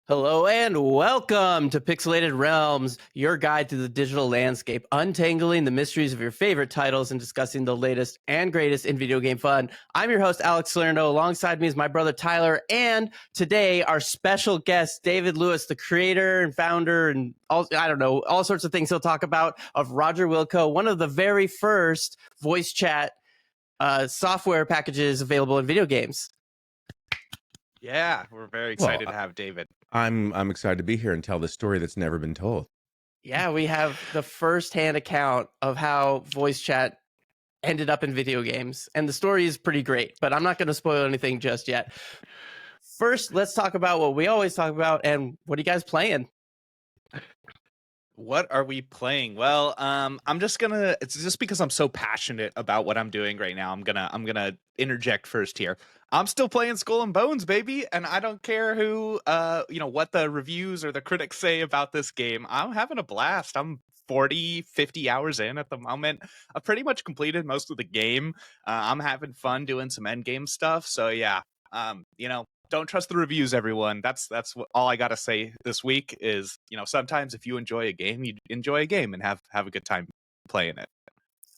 Hello and welcome to Pixelated Realms, your guide to the digital landscape, untangling the mysteries of your favorite titles and discussing the latest and greatest in video game fun. I'm your host, Alex Salerno. Alongside me is my brother, Tyler, and today our special guest, David Lewis, the creator and founder and all sorts of things he'll talk about of Roger Wilco, one of the very first voice chat software packages available in video games. Yeah, we're very excited to have David. I'm excited to be here and tell the story that's never been told. Yeah, we have the first-hand account of how voice chat ended up in video games, and the story is pretty great, but I'm not going to spoil anything just yet. First, let's talk about what we always talk about, and what are you guys playing? What are we playing? Well, it's just because I'm so passionate about what I'm doing right now. I'm gonna interject first here. I'm still playing Skull and Bones, baby, and I don't care who what the reviews or the critics say about this game. I'm having a blast. I'm 40, 50 hours in at the moment. I've pretty much completed most of the game. I'm having fun doing some end game stuff. So yeah, don't trust the reviews, everyone. That's all I gotta say this week is, sometimes if you enjoy a game, you enjoy a game and have a good time playing it.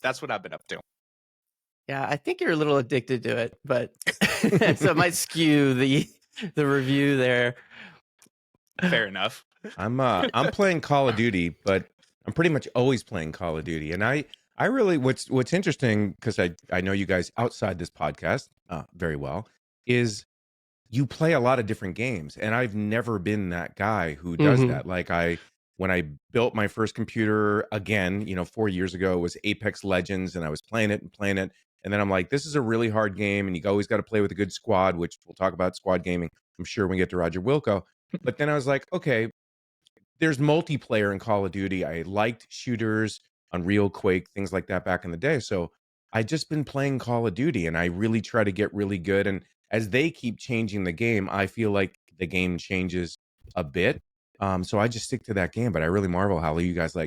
That's what I've been up to. Yeah, I think you're a little addicted to it, but so it might skew the review there. Fair enough. I'm playing Call of Duty, but I'm pretty much always playing Call of Duty. And I really what's interesting, because I know you guys outside this podcast very well, is you play a lot of different games, and I've never been that guy who does that. Like when I built my first computer again, 4 years ago, it was Apex Legends, and I was playing it, and then I'm like, this is a really hard game, and you always got to play with a good squad, which we'll talk about squad gaming, I'm sure, when we get to Roger Wilco. But then I was like, okay, there's multiplayer in Call of Duty. I liked shooters, Unreal, Quake, things like that back in the day. So I just been playing Call of Duty, and I really try to get really good. And as they keep changing the game, I feel like the game changes a bit. So I just stick to that game. But I really marvel how you guys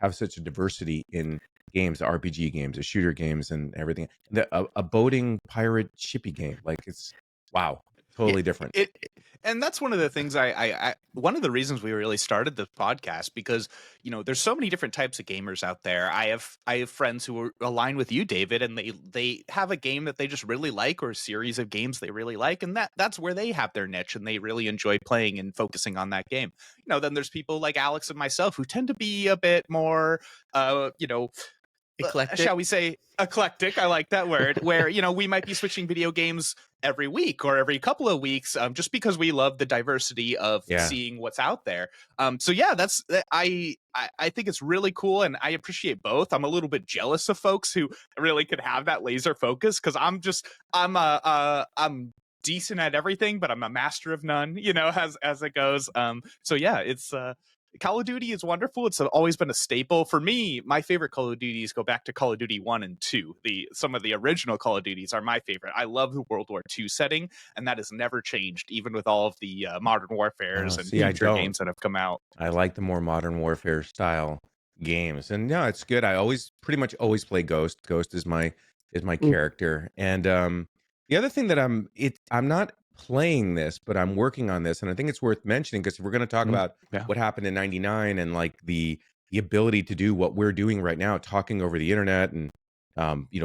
have such a diversity in games, RPG games, shooter games, and everything. A boating pirate shippy game, it's wow, totally different. And that's one of the things one of the reasons we really started the podcast, because there's so many different types of gamers out there. I have friends who are aligned with you, David, and they have a game that they just really like, or a series of games they really like, and that's where they have their niche and they really enjoy playing and focusing on that game. Then there's people like Alex and myself who tend to be a bit more Eclectic. Shall we say eclectic? I like that word. Where we might be switching video games every week or every couple of weeks, just because we love the diversity of seeing what's out there. So yeah, I think it's really cool, and I appreciate both. I'm a little bit jealous of folks who really could have that laser focus, because I'm decent at everything, but I'm a master of none, as it goes. So yeah, it's Call of Duty is wonderful. It's always been a staple for me. My favorite Call of Duties go back to Call of Duty 1 and 2. Some of the original Call of Duties are my favorite. I love the World War II setting, and that has never changed, even with all of the Modern Warfares and future games that have come out. I like the more Modern Warfare style games, and no, it's good. I pretty much always play Ghost. Ghost is my character, and the other thing that I'm not playing this, but I'm working on this, and I think it's worth mentioning, because if we're going to talk about what happened in '99 and the ability to do what we're doing right now, talking over the internet and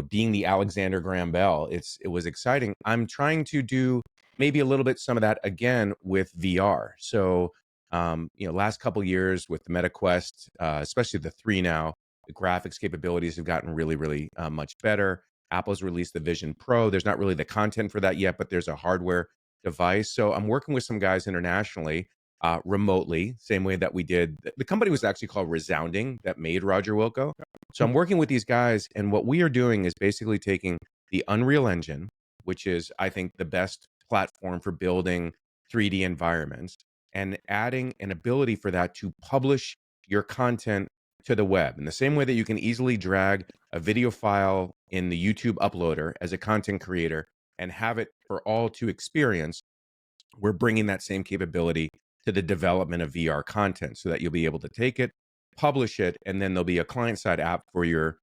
being the Alexander Graham Bell, it was exciting. I'm trying to do maybe a little bit some of that again with VR. So last couple years with the MetaQuest, especially the 3 now, the graphics capabilities have gotten really, really much better. Apple's released the Vision Pro. There's not really the content for that yet, but there's a hardware device. So I'm working with some guys internationally, remotely, same way that we did. The company was actually called Resounding, that made Roger Wilco. So I'm working with these guys, and what we are doing is basically taking the Unreal Engine, which is, I think, the best platform for building 3D environments, and adding an ability for that to publish your content to the web. In the same way that you can easily drag a video file in the YouTube uploader as a content creator and have it for all to experience, we're bringing that same capability to the development of VR content, so that you'll be able to take it, publish it, and then there'll be a client-side app for your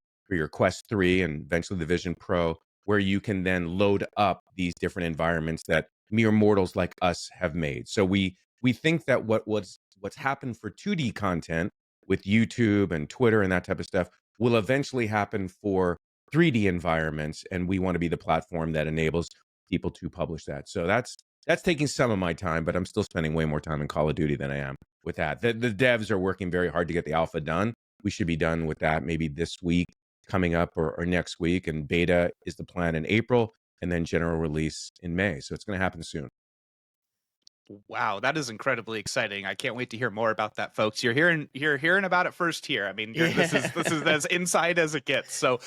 Quest 3 and eventually the Vision Pro, where you can then load up these different environments that mere mortals like us have made. So we we think that what's happened for 2D content with YouTube and Twitter and that type of stuff will eventually happen for 3D environments, and we want to be the platform that enables people to publish that. So that's taking some of my time, but I'm still spending way more time in Call of Duty than I am with that. The devs are working very hard to get the alpha done. We should be done with that maybe this week coming up or next week, and beta is the plan in April, and then general release in May. So it's going to happen soon. Wow, that is incredibly exciting. I can't wait to hear more about that, folks. You're hearing about it first here. I mean, this is as inside as it gets. So,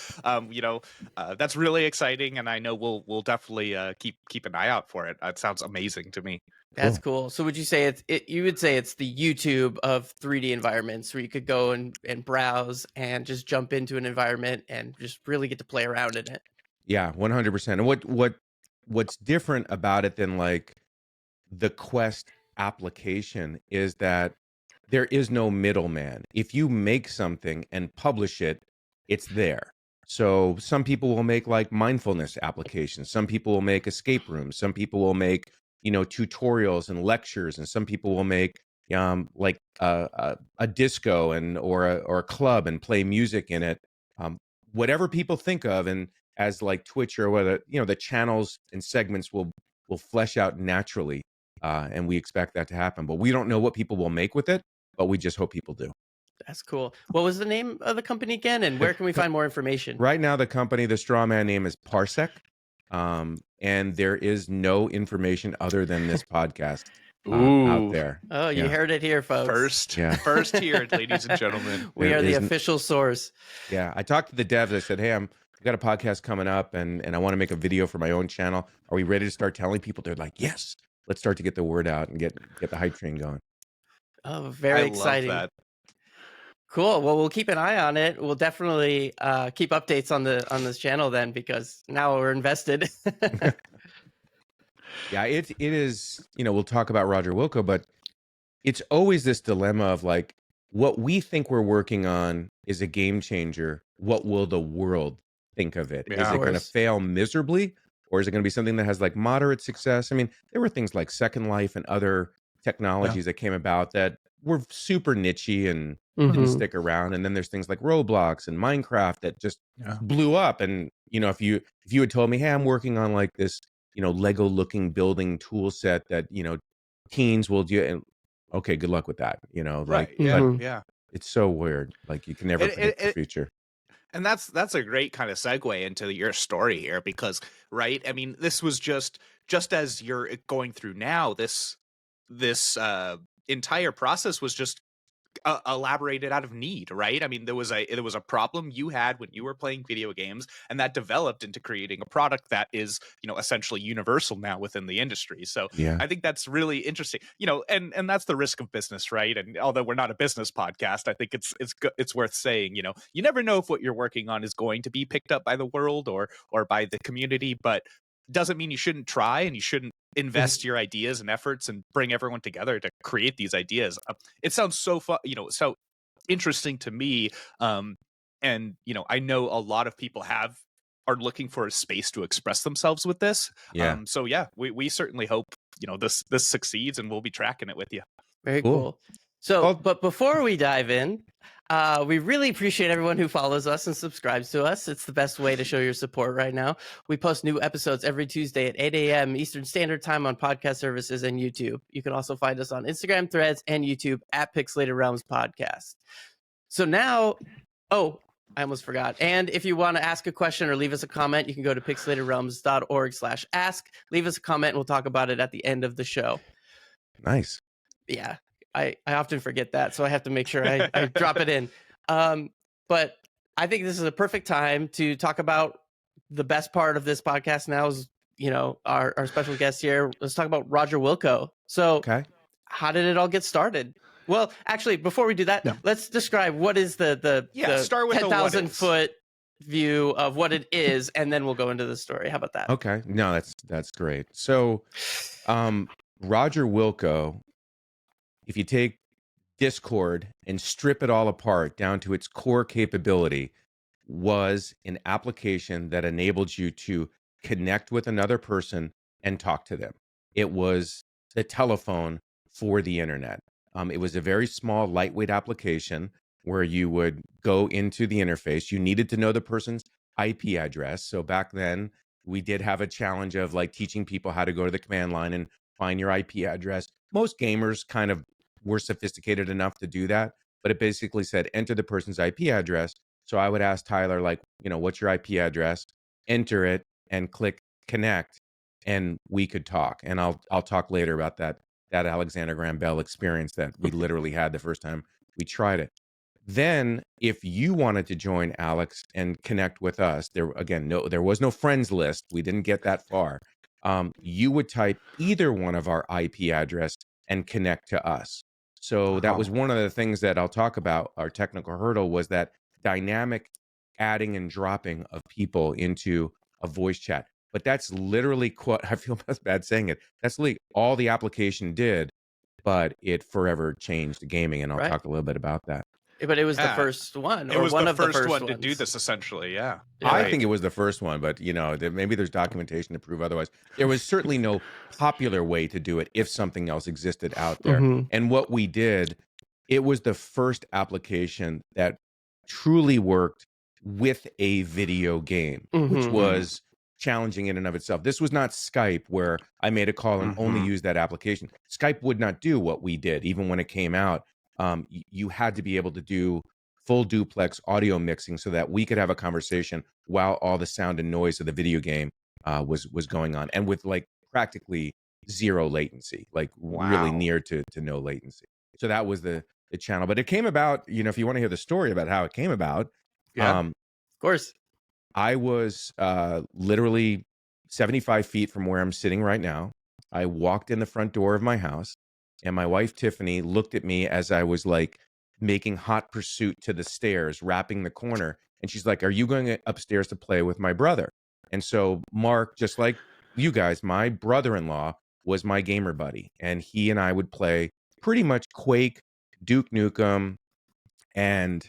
that's really exciting, and I know we'll definitely keep an eye out for it. It sounds amazing to me. That's cool. So would you say you would say it's the YouTube of 3D environments, where you could go and browse and just jump into an environment and just really get to play around in it? Yeah, 100%. And what's different about it than like the Quest application is that there is no middleman. If you make something and publish it, it's there. So some people will make like mindfulness applications. Some people will make escape rooms. Some people will make, tutorials and lectures. And some people will make like a disco or a club and play music in it. Whatever people think of, and as like Twitch or whether, the channels and segments will flesh out naturally. And we expect that to happen, but we don't know what people will make with it, but we just hope people do. That's cool. What was the name of the company again, and where can we find more information? Right now, the company, the straw man name is Parsec, and there is no information other than this podcast out there. Oh, you heard it here, folks. First here, ladies and gentlemen. We are the official source. Yeah, I talked to the devs. I said, hey, I've got a podcast coming up, and I want to make a video for my own channel. Are we ready to start telling people? They're like, yes. Let's start to get the word out and get the hype train going. Oh, very exciting. Love that. Cool. Well, we'll keep an eye on it. We'll definitely keep updates on this channel then, because now we're invested. Yeah, it is, we'll talk about Roger Wilco, but it's always this dilemma of like, what we think we're working on is a game changer. What will the world think of it? Yeah, is it going to fail miserably? Or is it going to be something that has like moderate success? I mean, there were things like Second Life and other technologies that came about that were super nichey and didn't stick around. And then there's things like Roblox and Minecraft that just blew up. And, if you had told me, hey, I'm working on like this, Lego looking building tool set that, teens will do. And okay, good luck with that. Right. Yeah. It's so weird. Like you can never predict the future. And that's a great kind of segue into your story here, because, right? I mean, this was just as you're going through now, this entire process was just elaborated out of need, right? I mean, there was a problem you had when you were playing video games, and that developed into creating a product that is, essentially universal now within the industry. So I think that's really interesting, and that's the risk of business, right? And although we're not a business podcast, I think it's worth saying, you never know if what you're working on is going to be picked up by the world or by the community, but doesn't mean you shouldn't try, and you shouldn't invest your ideas and efforts and bring everyone together to create these ideas. It sounds so fun, so interesting to me. And I know a lot of people are looking for a space to express themselves with this. So we certainly hope this succeeds, and we'll be tracking it with you. Very cool. So, but before we dive in, we really appreciate everyone who follows us and subscribes to us. It's the best way to show your support right now. We post new episodes every Tuesday at 8 a.m. Eastern Standard Time on podcast services and YouTube. You can also find us on Instagram, Threads, and YouTube at Pixelated Realms Podcast. So now, I almost forgot. And if you want to ask a question or leave us a comment, you can go to pixelatedrealms.org/ask. Leave us a comment, and we'll talk about it at the end of the show. Nice. Yeah. I often forget that, so I have to make sure I drop it in. But I think this is a perfect time to talk about the best part of this podcast now is, our special guest here. Let's talk about Roger Wilco. So how did it all get started? Well, actually, before we do that, let's describe what is the start with 10,000 foot view of what it is, and then we'll go into the story. How about that? Okay. No, that's great. So Roger Wilco, if you take Discord and strip it all apart down to its core capability, was an application that enabled you to connect with another person and talk to them. It was the telephone for the internet. It was a very small, lightweight application where you would go into the interface. You needed to know the person's IP address. So back then, we did have a challenge of like teaching people how to go to the command line and find your IP address. Most gamers kind of were sophisticated enough to do that, but it basically said enter the person's IP address. So I would ask Tyler, like, what's your IP address? Enter it and click connect, and we could talk. And I'll talk later about that Alexander Graham Bell experience that we literally had the first time we tried it. Then, if you wanted to join Alex and connect with us, there was no friends list. We didn't get that far. You would type either one of our IP address and connect to us. So that was one of the things that I'll talk about. Our technical hurdle was that dynamic adding and dropping of people into a voice chat. But that's literally I feel bad saying it. That's literally all the application did, but it forever changed gaming, and I'll Right. talk a little bit about that. But it was the Yeah. first one, It or was one the of the first first one ones to do this, essentially. Yeah. Yeah. I think it was the first one, but maybe there's documentation to prove otherwise. There was certainly no popular way to do it if something else existed out there. Mhm. And what we did, it was the first application that truly worked with a video game, which Mhm. was challenging in and of itself. This was not Skype, where I made a call and only used that application. Skype would not do what we did, even when it came out. You had to be able to do full duplex audio mixing so that we could have a conversation while all the sound and noise of the video game was going on, and with like practically zero latency, like really Wow. near to no latency. So that was the channel. But it came about, if you want to hear the story about how it came about, Yeah. Of course. I was literally 75 feet from where I'm sitting right now. I walked in the front door of my house, and my wife, Tiffany, looked at me as I was like making hot pursuit to the stairs, wrapping the corner. And she's like, "Are you going upstairs to play with my brother?" And so Mark, just like you guys, my brother-in-law was my gamer buddy. And he and I would play pretty much Quake, Duke Nukem, and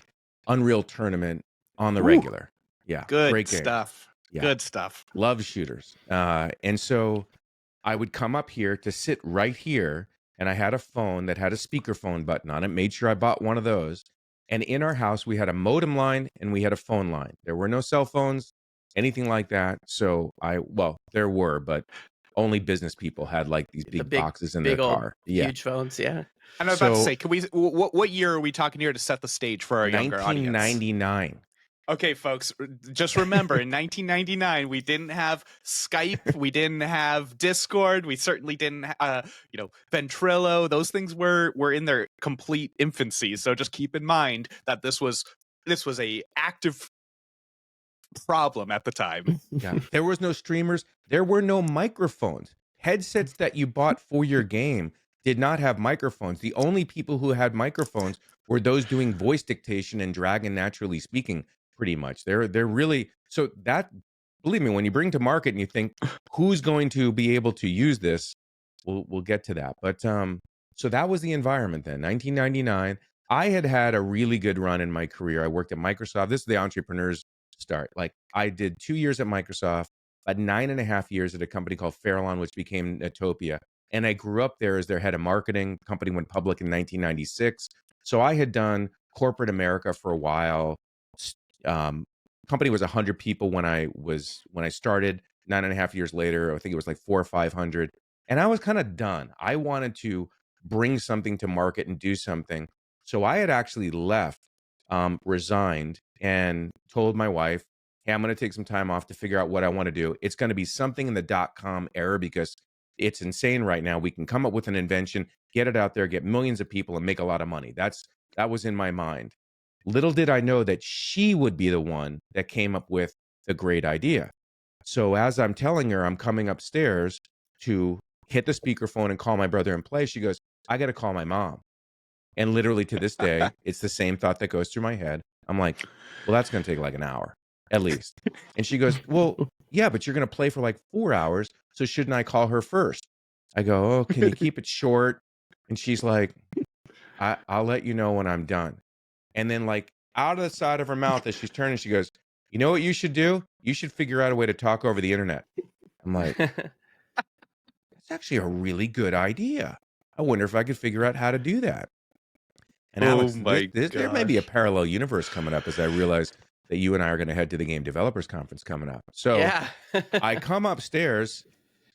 Unreal Tournament on the Ooh. regular. Yeah, Good great game. stuff. Yeah. Good stuff. Love shooters. And so I would come up here to sit right here, and I had a phone that had a speakerphone button on it. Made sure I bought one of those. And in our house, we had a modem line and we had a phone line. There were no cell phones, anything like that. So there were, but only business people had like these big boxes in their old, car. Yeah. huge phones. Yeah. And I was about to say, can we? What year are we talking here to set the stage for our younger audience? 1999. Okay, folks, just remember, in 1999, we didn't have Skype, we didn't have Discord, we certainly didn't, Ventrilo. Those things were in their complete infancy. So just keep in mind that this was a active problem at the time. Yeah, there was no streamers. There were no microphones. Headsets that you bought for your game did not have microphones. The only people who had microphones were those doing voice dictation and Dragon Naturally Speaking. Pretty much, they're really so that. Believe me, when you bring to market and you think who's going to be able to use this, we'll get to that. But so that was the environment then. 1999. I had a really good run in my career. I worked at Microsoft. This is the entrepreneur's start. Like I did 2 years at Microsoft, about 9.5 years at a company called Fairlawn, which became Natopia. And I grew up there as their head of marketing. The company went public in 1996. So I had done corporate America for a while. Company was 100 people when I started. 9.5 years later, I think it was like 400 or 500, and I was kind of done. I wanted to bring something to market and do something. So I had actually left, resigned, and told my wife, "Hey, I'm going to take some time off to figure out what I want to do. It's going to be something in the .com era because it's insane right now. We can come up with an invention, get it out there, get millions of people, and make a lot of money." That was in my mind. Little did I know that she would be the one that came up with the great idea. So as I'm telling her I'm coming upstairs to hit the speakerphone and call my brother and play, she goes, "I got to call my mom." And literally to this day, it's the same thought that goes through my head. I'm like, well, that's going to take like an hour at least. And she goes, "Well, yeah, but you're going to play for like 4 hours. So shouldn't I call her first?" I go, "Oh, can you keep it short?" And she's like, I'll let you know when I'm done. And then like out of the side of her mouth as she's turning, she goes, "You know what you should do? You should figure out a way to talk over the internet." I'm like, that's actually a really good idea. I wonder if I could figure out how to do that. And Oh Alex, my there may be a gosh. parallel universe coming up as I realize that you and I are going to head to the Game Developers Conference coming up. So Yeah. I come upstairs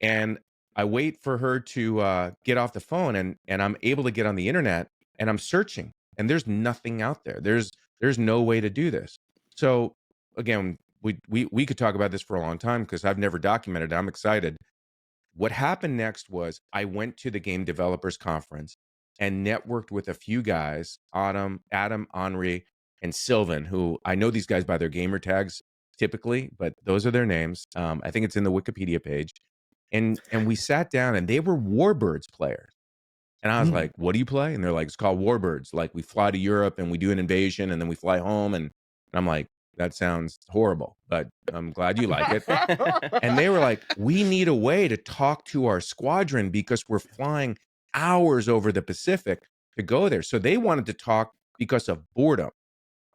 and I wait for her to get off the phone, and I'm able to get on the internet, and I'm searching, and there's nothing out there. There's no way to do this. So again, we could talk about this for a long time because I've never documented it. I'm excited. What happened next was I went to the Game Developers Conference and networked with a few guys, Adam, Henri, and Sylvan, who I know these guys by their gamer tags typically, but those are their names. I think it's in the Wikipedia page. And we sat down, and they were Warbirds players. And I was like, "What do you play?" And they're like, "It's called Warbirds. Like, we fly to Europe and we do an invasion, and then we fly home." And I'm like, "That sounds horrible, but I'm glad you like it." And they were like, "We need a way to talk to our squadron because we're flying hours over the Pacific to go there." So they wanted to talk because of boredom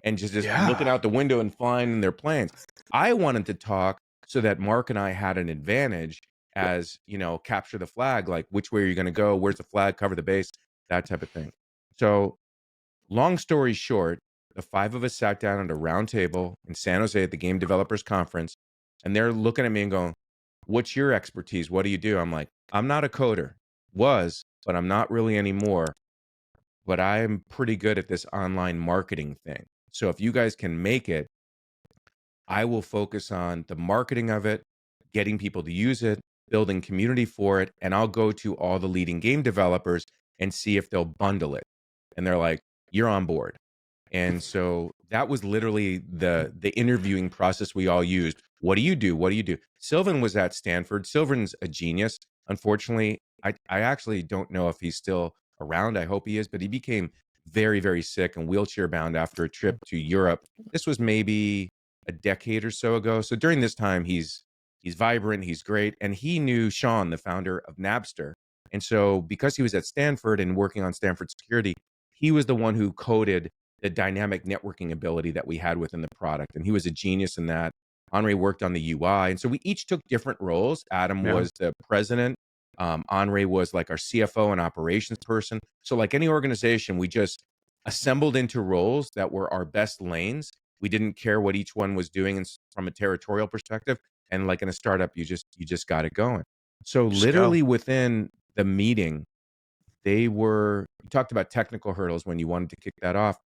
and just looking Yeah. out the window and flying in their planes. I wanted to talk so that Mark and I had an advantage as, capture the flag, like which way are you going to go? Where's the flag? Cover the base, that type of thing. So long story short, the five of us sat down at a round table in San Jose at the Game Developers Conference, and they're looking at me and going, "What's your expertise? What do you do?" I'm like, "I'm not a coder. Was, but I'm not really anymore. But I'm pretty good at this online marketing thing. So if you guys can make it, I will focus on the marketing of it, getting people to use it, building community for it, and I'll go to all the leading game developers and see if they'll bundle it." And they're like, "You're on board." And so that was literally the interviewing process we all used. What do you do? What do you do? Sylvan was at Stanford. Sylvan's a genius. Unfortunately, I actually don't know if he's still around. I hope he is, but he became very, very sick and wheelchair bound after a trip to Europe. This was maybe a decade or so ago. So during this time, he's vibrant, he's great, and he knew Sean, the founder of Napster. And so because he was at Stanford and working on Stanford security, he was the one who coded the dynamic networking ability that we had within the product. And he was a genius in that. Henri worked on the UI. And so we each took different roles. Adam Yeah. was the president. Henri was like our CFO and operations person. So like any organization, we just assembled into roles that were our best lanes. We didn't care what each one was doing from a territorial perspective. And like in a startup, you just got it going. So Just go. literally within the meeting, you talked about technical hurdles when you wanted to kick that off.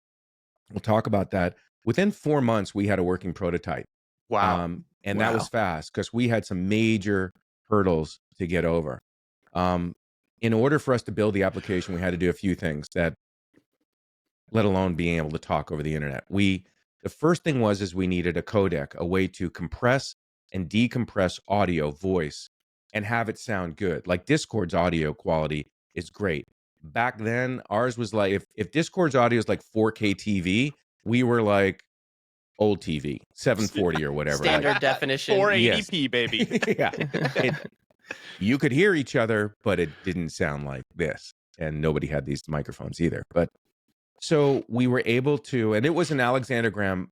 We'll talk about that. Within 4 months, we had a working prototype. Wow. And that was fast because we had some major hurdles to get over. In order for us to build the application, we had to do a few things that, let alone being able to talk over the internet. The first thing is we needed a codec, a way to compress and decompress audio, voice, and have it sound good. Like Discord's audio quality is great. Back then, ours was like, if Discord's audio is like 4K TV, we were like old TV, 740 or whatever. Standard definition. 480p, baby. Yeah. You could hear each other, but it didn't sound like this. And nobody had these microphones either. But so we were able to, and it was an Alexander Graham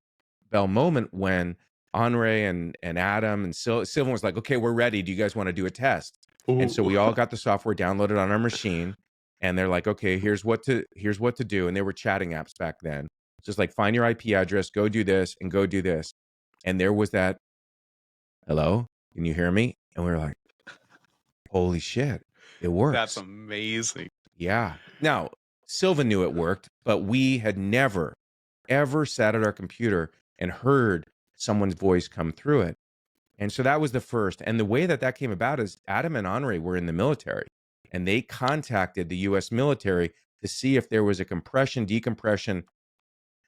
Bell moment when Henri and Adam and Sylvan was like, "Okay, we're ready. Do you guys want to do a test?" And so we all got the software downloaded on our machine, and they're like, "Okay, here's what to do." And they were chatting apps back then. Just like, find your IP address, go do this, and go do this. And there was that, "Hello, can you hear me?" And we were like, "Holy shit, it works." That's amazing. Yeah. Now, Sylvan knew it worked, but we had never, ever sat at our computer and heard someone's voice come through it. And so that was the first. And the way that came about is Adam and Henri were in the military, and they contacted the US military to see if there was a compression, decompression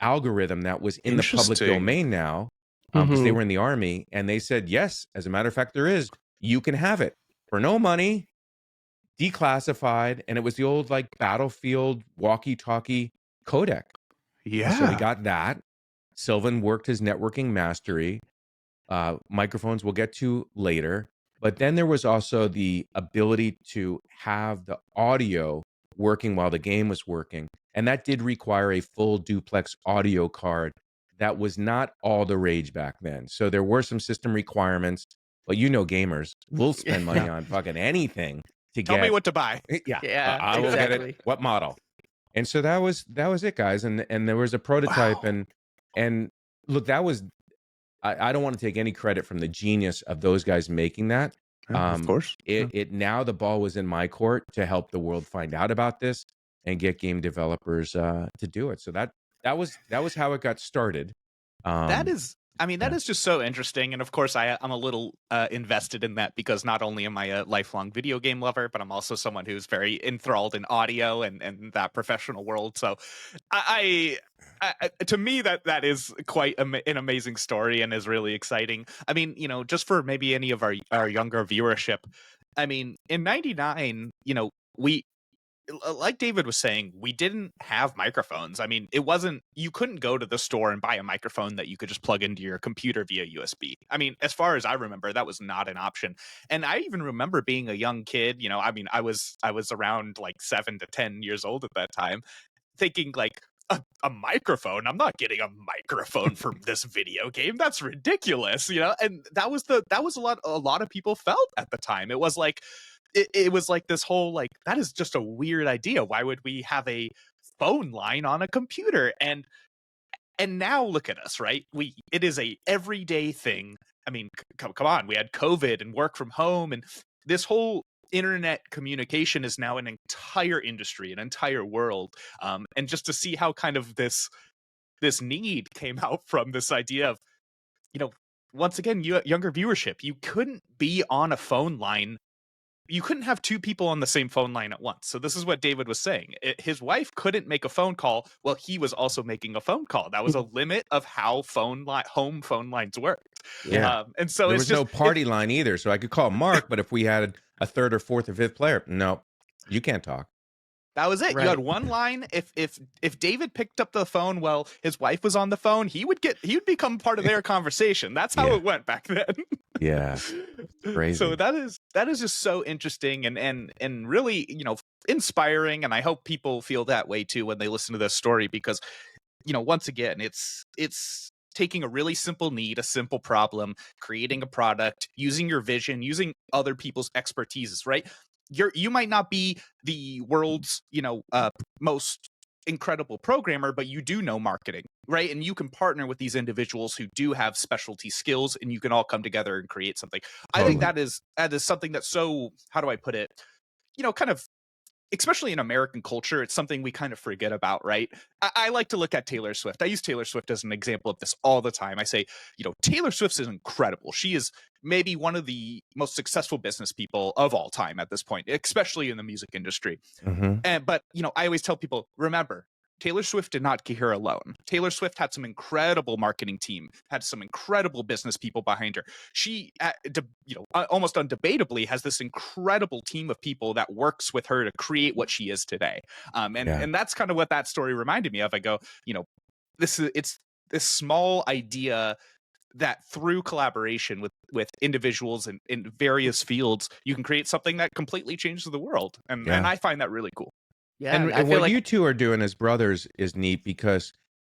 algorithm that was in the public Interesting. domain now, because they were in the Army. And they said, yes, as a matter of fact, there is. You can have it for no money, declassified. And it was the old like Battlefield walkie-talkie codec. Yeah. So we got that. Sylvan worked his networking mastery. Microphones we'll get to later. But then there was also the ability to have the audio working while the game was working. And that did require a full duplex audio card. That was not all the rage back then. So there were some system requirements. But gamers, we'll spend money on fucking anything to Tell me get what to buy. yeah, Yeah, I will get it. exactly. What model? And so that was it, guys. And there was a prototype, Wow. and look, that was I don't want to take any credit from the genius of those guys making that. Of course. It now the ball was in my court to help the world find out about this and get game developers to do it. So that was how it got started. That is, I mean, that yeah. is just so interesting. And of course, I'm a little invested in that because not only am I a lifelong video game lover, but I'm also someone who's very enthralled in audio and that professional world. So to me, that is quite an amazing story and is really exciting. I mean, just for maybe any of our younger viewership, I mean, in '99, we, like David was saying, we didn't have microphones. I mean, you couldn't go to the store and buy a microphone that you could just plug into your computer via USB. I mean, as far as I remember, that was not an option. And I even remember being a young kid, I mean, I was around like 7 to 10 years old at that time, thinking like, a microphone? I'm not getting a microphone for this video game. That's ridiculous, And that was a lot of people felt at the time. It was like, it was like this whole, like, that is just a weird idea. Why would we have a phone line on a computer? And now look at us, right? It is a everyday thing. I mean, come on, we had COVID and work from home, and this whole internet communication is now an entire industry, an entire world. And just to see how kind of this need came out from this idea of, once again, younger viewership, you couldn't be on a phone line. You couldn't have two people on the same phone line at once. So this is what David was saying. His wife couldn't make a phone call while he was also making a phone call. That was a limit of how home phone lines worked. Yeah. And so there it's was just no party line either. So I could call Mark, but if we had a third or fourth or fifth player, no, you can't talk. that was it. Right. You had one line. If David picked up the phone while his wife was on the phone, he would become part of their conversation. That's how Yeah. it went back then. Yeah. Crazy. So that is just so interesting and really, inspiring. And I hope people feel that way too when they listen to this story, because, once again, it's taking a really simple need, a simple problem, creating a product, using your vision, using other people's expertise, right? You might not be the world's, most incredible programmer, but you do know marketing, right? And you can partner with these individuals who do have specialty skills, and you can all come together and create something. I think that is something that's so, how do I put it, kind of, especially in American culture, it's something we kind of forget about, right? I like to look at Taylor Swift. I use Taylor Swift as an example of this all the time. I say, Taylor Swift is incredible. She is maybe one of the most successful business people of all time at this point, especially in the music industry. But, I always tell people, remember, Taylor Swift did not get here alone. Taylor Swift had some incredible marketing team, had some incredible business people behind her. She, almost undebatably has this incredible team of people that works with her to create what she is today. And that's kind of what that story reminded me of. I go, it's this small idea that through collaboration with individuals in various fields, you can create something that completely changes the world. And I find that really cool. Yeah, And I feel what like you two are doing as brothers is neat because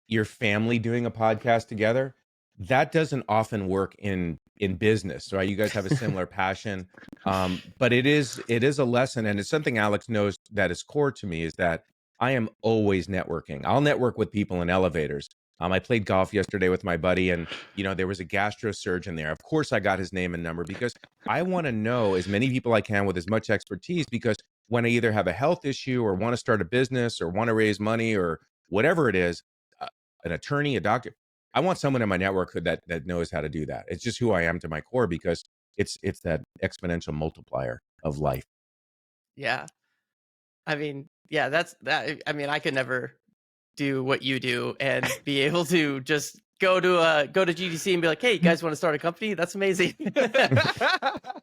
your family doing a podcast together, that doesn't often work in business, right? You guys have a similar passion. But it is a lesson, and it's something Alex knows that is core to me, is that I am always networking. I'll network with people in elevators. I played golf yesterday with my buddy, and there was a gastrosurgeon there. Of course, I got his name and number because I want to know as many people I can with as much expertise, because when I either have a health issue or want to start a business or want to raise money or whatever it is, an attorney, a doctor, I want someone in my network that knows how to do that. It's just who I am to my core, because it's that exponential multiplier of life. yeah. I mean, yeah, that's that. I mean, I could never do what you do and be able to just go to GDC and be like, hey, you guys want to start a company? That's amazing.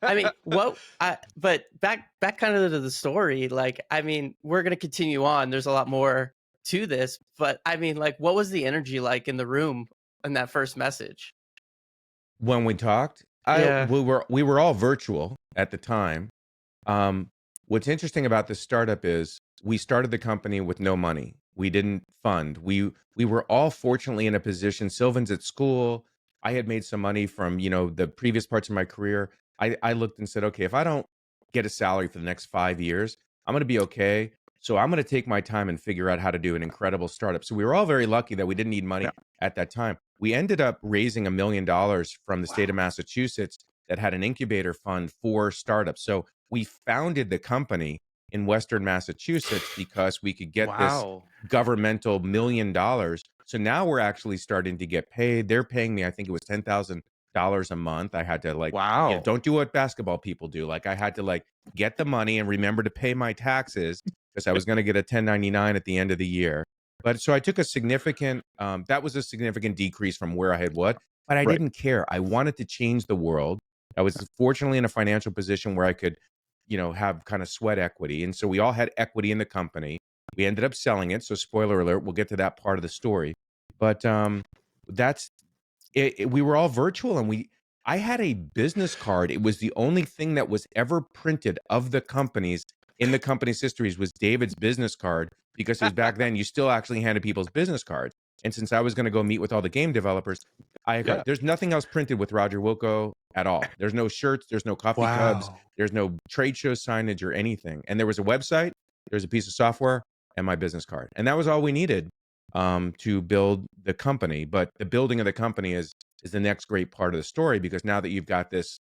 I mean, but back kind of to the story, like, I mean, we're going to continue on. There's a lot more to this, but I mean, like, what was the energy like in the room in that first message? When we talked, we were all virtual at the time. What's interesting about this startup is we started the company with no money. We didn't fund. We were all fortunately in a position. Sylvan's at school. I had made some money from the previous parts of my career. I looked and said, okay, if I don't get a salary for the next 5 years. I'm going to be okay. So I'm going to take my time and figure out how to do an incredible startup. So we were all very lucky that we didn't need money Yeah. at that time. We ended up raising $1 million from the state of Wow. Massachusetts that had an incubator fund for startups. So we founded the company in Western Massachusetts because we could get this Wow. governmental $1 million. So now we're actually starting to get paid. They're paying me, I think it was $10,000 a month. I had to Wow. don't do what basketball people do. Like I had to get the money and remember to pay my taxes because I was going to get a 1099 at the end of the year. But so I took a significant, that was a significant decrease from where I had what, but I Right. didn't care. I wanted to change the world. I was fortunately in a financial position where I could, have kind of sweat equity. And so we all had equity in the company. We ended up selling it. So spoiler alert, we'll get to that part of the story. But that's it. We were all virtual and I had a business card. It was the only thing that was ever printed of the companies in the company's histories was David's business card because it was back then you still actually handed people's business cards. And since I was going to go meet with all the game developers, Yeah. there's nothing else printed with Roger Wilco at all. There's no shirts, there's no coffee cups, Wow. there's no trade show signage or anything. And there was a website, there's a piece of software, and my business card. And that was all we needed to build the company. But the building of the company is the next great part of the story because now that you've got this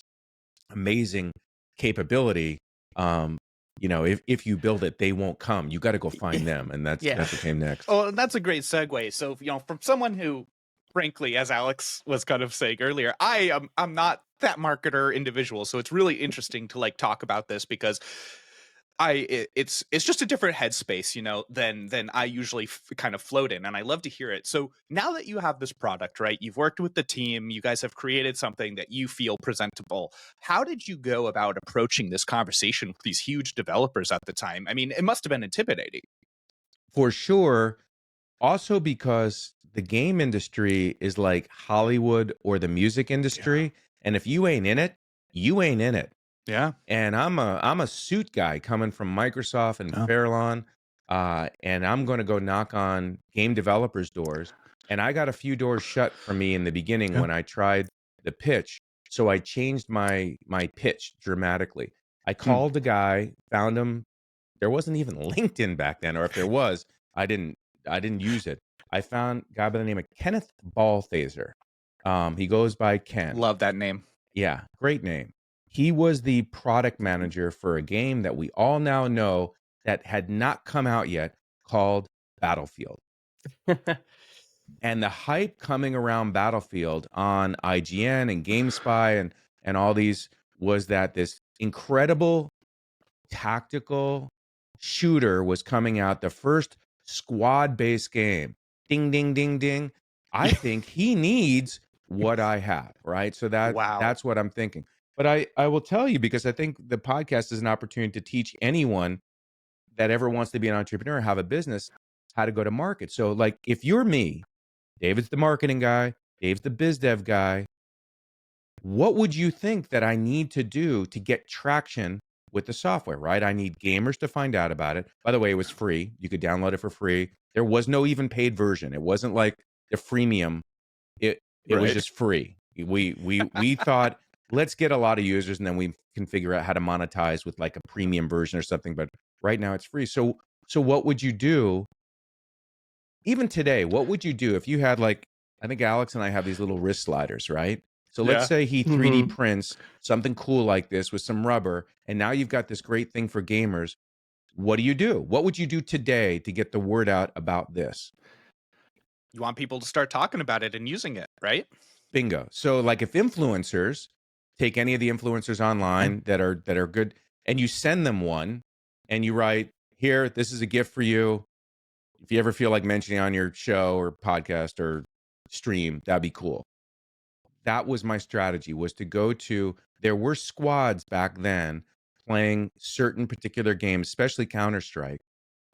amazing capability, if you build it, they won't come. You got to go find them, and that's Yeah. what came next. Oh, that's a great segue. So, from someone who, frankly, as Alex was kind of saying earlier, I'm not that marketer individual. So it's really interesting to talk about this because it's just a different headspace, than I usually kind of float in, and I love to hear it. So now that you have this product, right, you've worked with the team, you guys have created something that you feel presentable. How did you go about approaching this conversation with these huge developers at the time? I mean, it must have been intimidating. For sure. Also because the game industry is like Hollywood or the music industry, and if you ain't in it, you ain't in it. Yeah. And I'm a suit guy coming from Microsoft and Oh. Fairlawn, and I'm going to go knock on game developers' doors. And I got a few doors shut for me in the beginning Yeah. when I tried the pitch, so I changed my pitch dramatically. I called the guy, found him. There wasn't even LinkedIn back then, or if there was, I didn't use it. I found a guy by the name of Kenneth Balthaser. He goes by Ken. Love that name. Yeah, great name. He was the product manager for a game that we all now know that had not come out yet called Battlefield. And the hype coming around Battlefield on IGN and GameSpy and all these was that this incredible tactical shooter was coming out, the first squad-based game. Ding, ding, ding, ding. I think he needs what I have, right? So Wow. that's what I'm thinking. But I will tell you, because I think the podcast is an opportunity to teach anyone that ever wants to be an entrepreneur, have a business, how to go to market. So if you're me, David's the marketing guy, Dave's the biz dev guy, what would you think that I need to do to get traction with the software, right? I need gamers to find out about it. By the way, it was free. You could download it for free. There was no even paid version. It wasn't like the freemium. It was Right. just free. We thought, let's get a lot of users and then we can figure out how to monetize with like a premium version or something. But right now it's free. So what would you do? Even today, what would you do if you had I think Alex and I have these little wrist sliders, right? So let's Yeah. say he 3D Mhm. prints something cool like this with some rubber, and now you've got this great thing for gamers. What do you do? What would you do today to get the word out about this? You want people to start talking about it and using it, right? Bingo. So if influencers, take any of the influencers online that are good, and you send them one and you write, here, this is a gift for you. If you ever feel like mentioning on your show or podcast or stream, that'd be cool. That was my strategy, was to go to, there were squads back then playing certain particular games, especially Counter-Strike,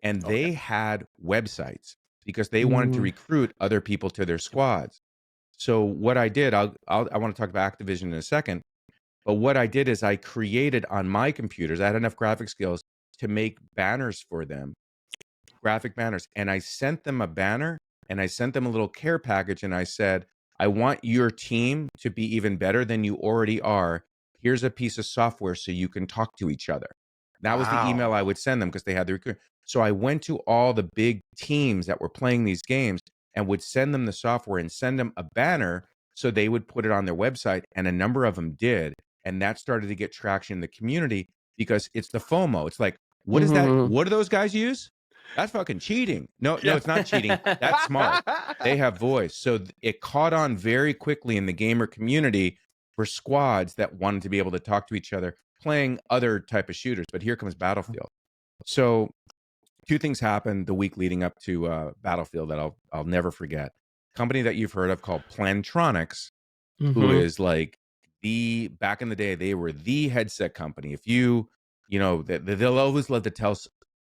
and Okay. they had websites because they wanted to Mm. recruit other people to their squads. So what I did, I want to talk about Activision in a second, but what I did is I created on my computers, I had enough graphic skills to make banners for them, graphic banners, and I sent them a banner and I sent them a little care package and I said, I want your team to be even better than you already are. here's a piece of software so you can talk to each other. That was the email I would send them because they had the recruiter. So I went to all the big teams that were playing these games and would send them the software and send them a banner so they would put it on their website. And a number of them did. And that started to get traction in the community because it's the FOMO. It's like, what is that? What do those guys use? That's fucking cheating. No, it's not cheating. That's smart. They have voice. So it caught on very quickly in the gamer community for squads that wanted to be able to talk to each other playing other type of shooters. But here comes Battlefield. So two things happened the week leading up to Battlefield that I'll never forget. Company that you've heard of called Plantronics, who is like back in the day, they were the headset company. If they'll always love to tell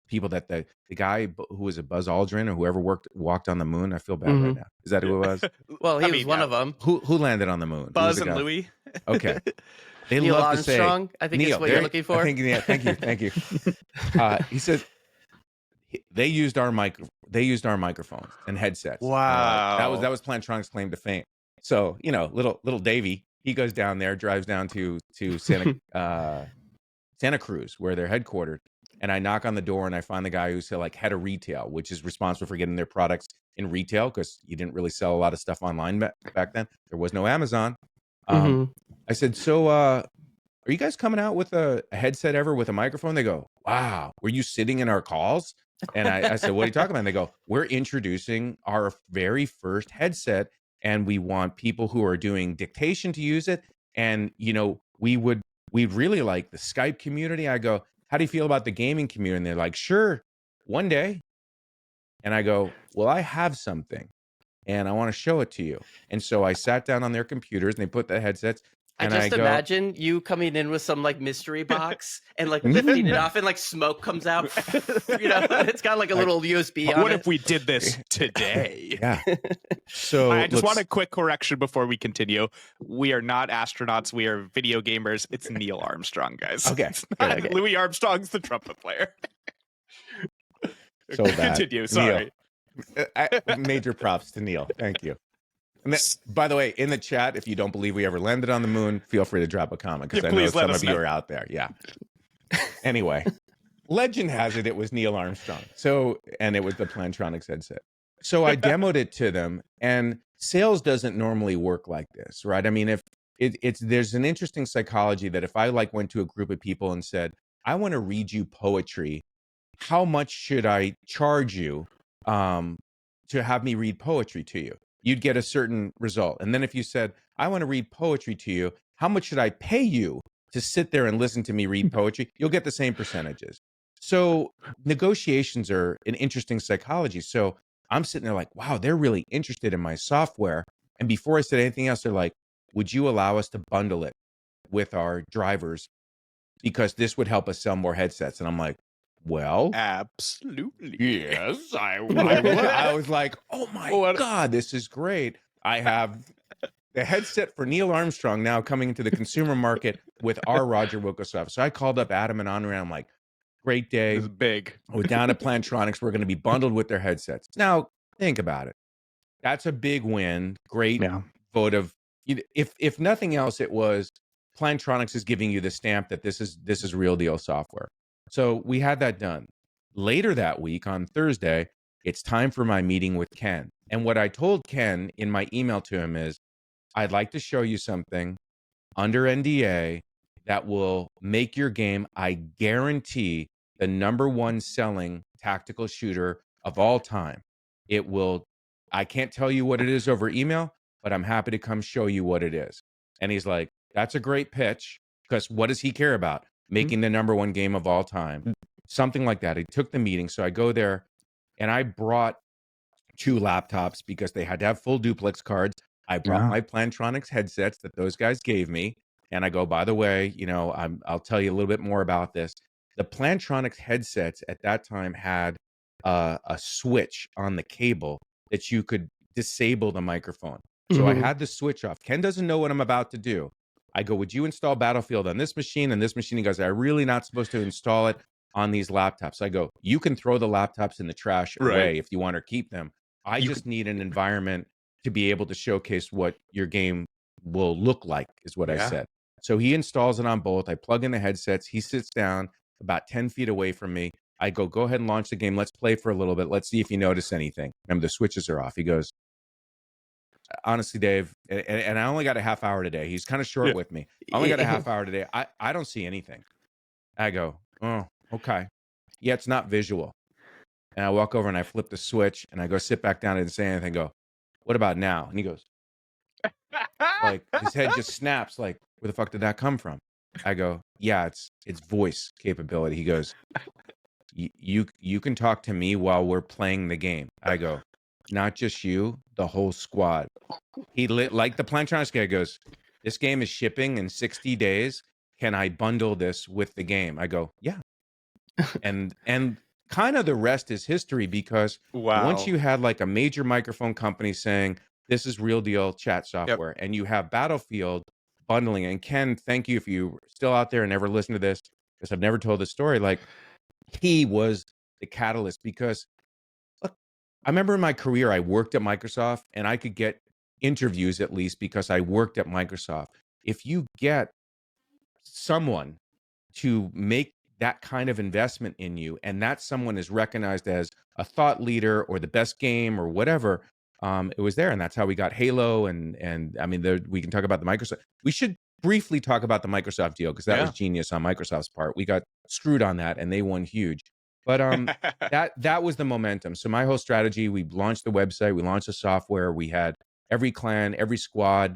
people that the guy who was a Buzz Aldrin or whoever walked on the moon. I feel bad right now. Is that who it was? Well, he was one of them. Who landed on the moon? Buzz and Louie. Okay. They Neil love Armstrong, to say, I think is what you're looking for. Thank you. He said they used our microphones and headsets. Wow. That was Plantronics' claim to fame. So, little Davey, he goes down there, drives down to Santa Cruz, where they're headquartered. And I knock on the door and I find the guy who's like head of retail, which is responsible for getting their products in retail because you didn't really sell a lot of stuff online back then. There was no Amazon. I said, so are you guys coming out with a headset ever with a microphone? They go, wow, were you sitting in our calls? And I said, what are you talking about? And they go, we're introducing our very first headset and we want people who are doing dictation to use it. And, we'd really like the Skype community. I go, how do you feel about the gaming community? And they're like, sure, one day. And I go, well, I have something and I want to show it to you. And so I sat down on their computers and they put the headsets. And I imagine you coming in with some like mystery box and like lifting it off and like smoke comes out. It's got like a little USB on it. What if we did this today? Yeah. So I just want a quick correction before we continue. We are not astronauts. We are video gamers. It's Neil Armstrong, guys. Okay. Okay. Louis Armstrong's the trumpet player. So bad. Continue. Sorry. Major props to Neil. Thank you. And by the way, in the chat, if you don't believe we ever landed on the moon, feel free to drop a comment because I know some of you are out there. Yeah. Anyway, legend has it was Neil Armstrong. And it was the Plantronics headset. So I demoed it to them, and sales doesn't normally work like this, right? I mean, if there's an interesting psychology that if I went to a group of people and said, I want to read you poetry, how much should I charge you to have me read poetry to you? You'd get a certain result. And then if you said, I want to read poetry to you, how much should I pay you to sit there and listen to me read poetry? You'll get the same percentages. So negotiations are an interesting psychology. So I'm sitting there like, wow, they're really interested in my software. And before I said anything else, they're like, would you allow us to bundle it with our drivers? Because this would help us sell more headsets. And I'm like, well, absolutely. Yes, I was like, oh my God, this is great. I have the headset for Neil Armstrong now coming into the consumer market with our Roger Wilco software. So I called up Adam and Andre and I'm like, great day. This is big. We're down at Plantronics. We're going to be bundled with their headsets. Now, think about it. That's a big win. Great vote of, if nothing else, it was Plantronics is giving you the stamp that this is real deal software. So we had that done. Later that week on Thursday, it's time for my meeting with Ken. And what I told Ken in my email to him is, I'd like to show you something under NDA that will make your game, I guarantee, the #1 selling tactical shooter of all time. It will, I can't tell you what it is over email, but I'm happy to come show you what it is. And he's like, that's a great pitch, because what does he care about? Making the #1 game of all time. Something like that. He took the meeting. So I go there and I brought 2 laptops because they had to have full duplex cards. I brought my Plantronics headsets that those guys gave me. And I go, by the way, I'll tell you a little bit more about this. The Plantronics headsets at that time had a switch on the cable that you could disable the microphone. So I had the switch off. Ken doesn't know what I'm about to do. I go, would you install Battlefield on this machine and this machine? He goes, I'm really not supposed to install it on these laptops. I go, you can throw the laptops in the trash away if you want to keep them. I just need an environment to be able to showcase what your game will look like, is what I said. So he installs it on both. I plug in the headsets. He sits down about 10 feet away from me. I go ahead and launch the game. Let's play for a little bit. Let's see if you notice anything. Remember, the switches are off. He goes, honestly, Dave, and I only got a half hour today. He's kind of short with me. I only got a half hour today. I don't see anything. I go, oh, okay. Yeah, it's not visual. And I walk over and I flip the switch and I go sit back down and say anything. Go, what about now? And he goes, like his head just snaps. Like, where the fuck did that come from? I go, yeah, it's voice capability. He goes, you can talk to me while we're playing the game. I go, not just you, the whole squad. He lit like the Plantronics guy goes, this game is shipping in 60 days. Can I bundle this with the game? I go, yeah. and kind of the rest is history, because once you had like a major microphone company saying this is real deal chat software, and you have Battlefield bundling it. And Ken, thank you if you're still out there and never listened to this, because I've never told this story. Like, he was the catalyst, because look, I remember in my career, I worked at Microsoft and I could get interviews at least because I worked at Microsoft. If you get someone to make that kind of investment in you, and that someone is recognized as a thought leader or the best game or whatever, it was there. And that's how we got Halo. And I mean, we can talk about the Microsoft. We should briefly talk about the Microsoft deal, because that was genius on Microsoft's part. We got screwed on that and they won huge. But that was the momentum. So my whole strategy, we launched the website, we launched the software, we had every clan, every squad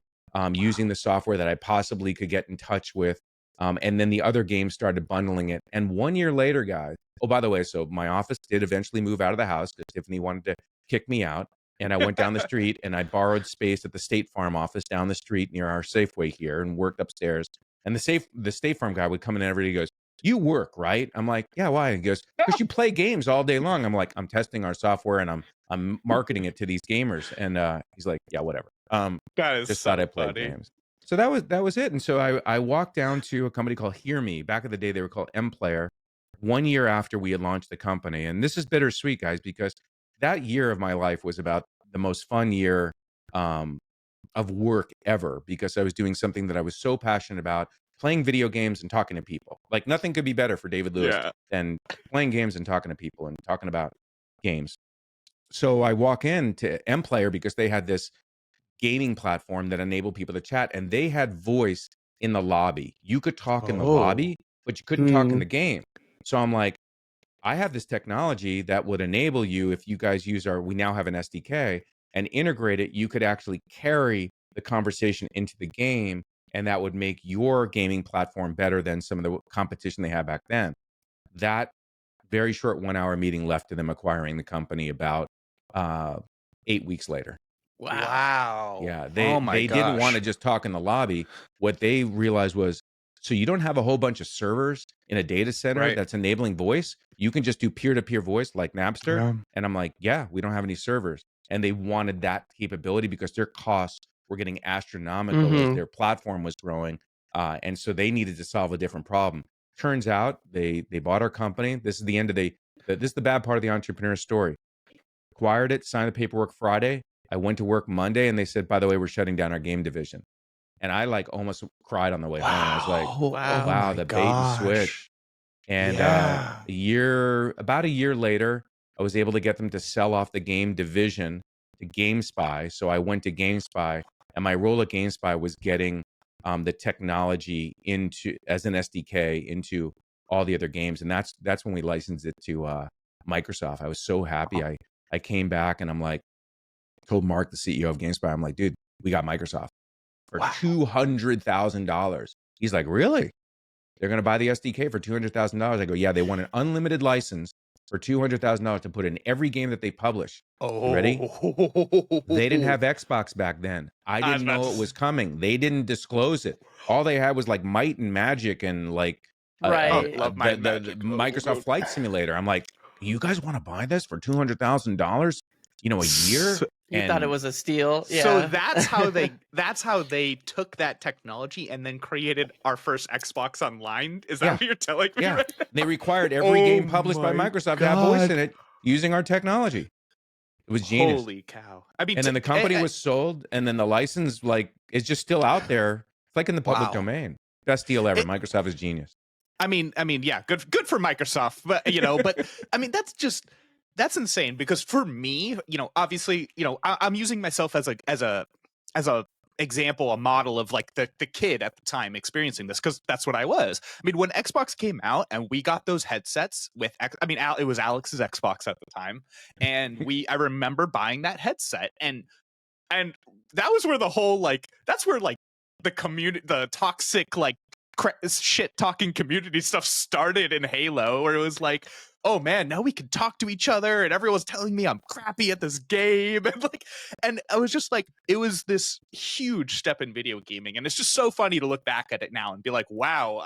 using the software that I possibly could get in touch with. And then the other games started bundling it. And 1 year later, guys, oh, by the way, so my office did eventually move out of the house because Tiffany wanted to kick me out. And I went down the street and I borrowed space at the State Farm office down the street near our Safeway here, and worked upstairs. And the State Farm guy would come in every day. He goes, you work, right? I'm like, yeah, why? He goes, because you play games all day long. I'm like, I'm testing our software and I'm marketing it to these gamers. And he's like, yeah, whatever. That is just so thought I played funny. games. So that was it. And so I walked down to a company called Hear Me. Back in the day, they were called M Player. 1 year after we had launched the company. And this is bittersweet, guys, because that year of my life was about the most fun year of work ever, because I was doing something that I was so passionate about, playing video games and talking to people. Like, nothing could be better for David Lewis than playing games and talking to people and talking about games. So I walk into M Player because they had this gaming platform that enabled people to chat, and they had voice in the lobby. You could talk in the lobby, but you couldn't talk in the game. So I'm like, I have this technology that would enable you, if you guys use we now have an SDK and integrate it, you could actually carry the conversation into the game, and that would make your gaming platform better than some of the competition they had back then. That very short 1 hour meeting left to them acquiring the company about 8 weeks later. Wow. Yeah, they didn't want to just talk in the lobby. What they realized was, so you don't have a whole bunch of servers in a data center that's enabling voice. You can just do peer-to-peer voice like Napster. Yeah. And I'm like, yeah, we don't have any servers. And they wanted that capability because their costs were getting astronomical as their platform was growing. And so they needed to solve a different problem. Turns out they bought our company. This is the end of this is the bad part of the entrepreneur story. Acquired it, signed the paperwork Friday. I went to work Monday and they said, by the way, we're shutting down our game division. And I like almost cried on the way home. I was like, wow, the bait and switch. And about a year later, I was able to get them to sell off the game division to GameSpy. So I went to GameSpy, and my role at GameSpy was getting the technology into as an SDK into all the other games. And that's when we licensed it to Microsoft. I was so happy. I came back and I'm like, told Mark, the CEO of GameSpy, I'm like, dude, we got Microsoft for $200,000. He's like, really? They're going to buy the SDK for $200,000. I go, yeah, they want an unlimited license for $200,000 to put in every game that they publish. You ready? They didn't have Xbox back then. I didn't know it was coming. They didn't disclose it. All they had was like Might and Magic and like the Microsoft Flight Simulator. I'm like, you guys want to buy this for $200,000? A year? You thought it was a steal. Yeah. So that's how they took that technology and then created our first Xbox Online. Is that what you're telling me? Yeah. Right now? They required every game published by Microsoft to have voice in it using our technology. It was genius. Holy cow. I mean, and then the company was sold, and then the license is just still out there. It's like in the public domain. Best deal ever. It- Microsoft is genius. I mean, yeah, good for Microsoft, but but I mean, that's insane because for me, obviously, I'm using myself as a example, a model of like the kid at the time experiencing this because that's what I was. I mean, when Xbox came out and we got those headsets with, it was Alex's Xbox at the time, and I remember buying that headset and that was where the whole that's where the community, the toxic shit talking community stuff started in Halo, where it was like, oh man, now we can talk to each other and everyone's telling me I'm crappy at this game and I was just like, it was this huge step in video gaming, and it's just so funny to look back at it now and be like, wow,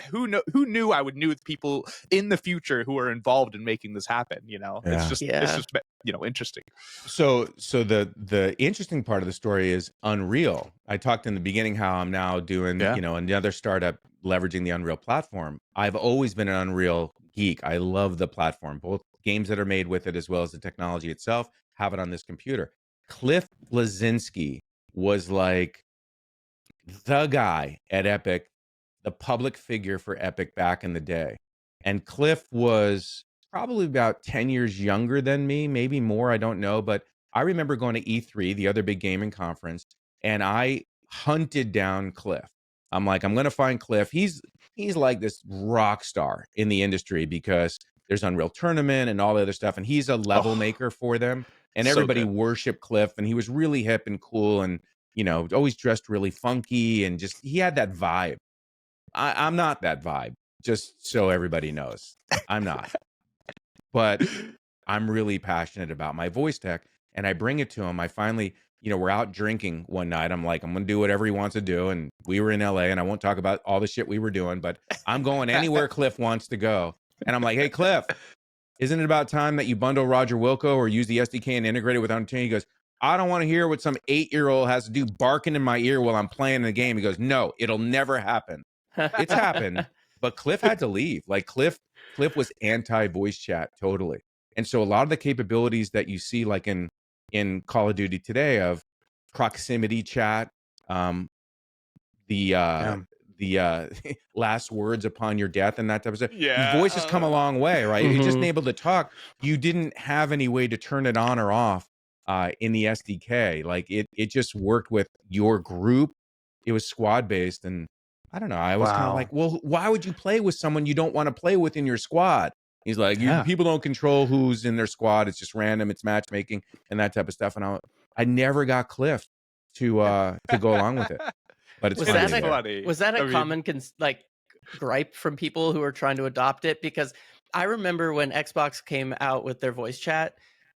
who knew I would know people in the future who are involved in making this happen. It's just interesting. So the interesting part of the story is Unreal. I talked in the beginning how I'm now doing, another startup leveraging the Unreal platform. I've always been an Unreal geek. I love the platform, both games that are made with it as well as the technology itself. Have it on this computer. Cliff Bleszinski was like the guy at Epic, the public figure for Epic back in the day. And Cliff was probably about 10 years younger than me, maybe more, I don't know. But I remember going to E3, the other big gaming conference, and I hunted down Cliff. I'm like, I'm going to find Cliff. He's like this rock star in the industry because there's Unreal Tournament and all the other stuff. And he's a level maker for them. And so everybody good. worshiped Cliff. And he was really hip and cool and, always dressed really funky. And just, he had that vibe. I'm not that vibe, just so everybody knows. I'm not. But I'm really passionate about my voice tech, and I bring it to him. I finally, we're out drinking one night. I'm like, I'm going to do whatever he wants to do. And we were in LA, and I won't talk about all the shit we were doing, but I'm going anywhere Cliff wants to go. And I'm like, hey, Cliff, isn't it about time that you bundle Roger Wilco or use the SDK and integrate it with Unchained? He goes, I don't want to hear what some 8-year-old has to do barking in my ear while I'm playing the game. He goes, no, it'll never happen. It's happened, but Cliff had to leave. Like Cliff was anti-voice chat totally. And so a lot of the capabilities that you see like in Call of Duty today of proximity chat, the last words upon your death and that type of stuff. Yeah. Voice has come a long way, right? Mm-hmm. You're just able to talk. You didn't have any way to turn it on or off in the SDK. Like it just worked with your group. It was squad based, and I don't know. I was kind of like, well, why would you play with someone you don't want to play with in your squad? He's like, people don't control who's in their squad. It's just random. It's matchmaking and that type of stuff. And I never got Cliff to go along with it. But it's funny. Was that a common gripe from people who are trying to adopt it? Because I remember when Xbox came out with their voice chat,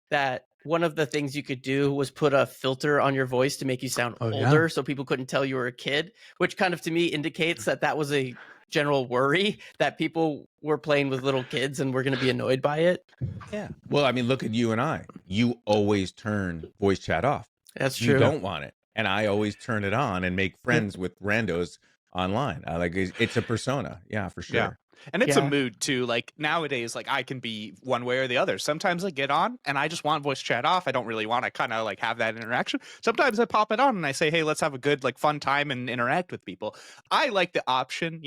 that one of the things you could do was put a filter on your voice to make you sound older, so people couldn't tell you were a kid, which kind of to me indicates that was a general worry that people were playing with little kids and were going to be annoyed by it. Yeah. Well, I mean, look at you and I. You always turn voice chat off. That's true. You don't want it. And I always turn it on and make friends with randos online. It's a persona. Yeah, for sure. Yeah. And it's a mood too. Like nowadays, like I can be one way or the other. Sometimes I get on and I just want voice chat off. I don't really want to kind of like have that interaction. Sometimes I pop it on and I say, hey, let's have a good like fun time and interact with people. I like the option,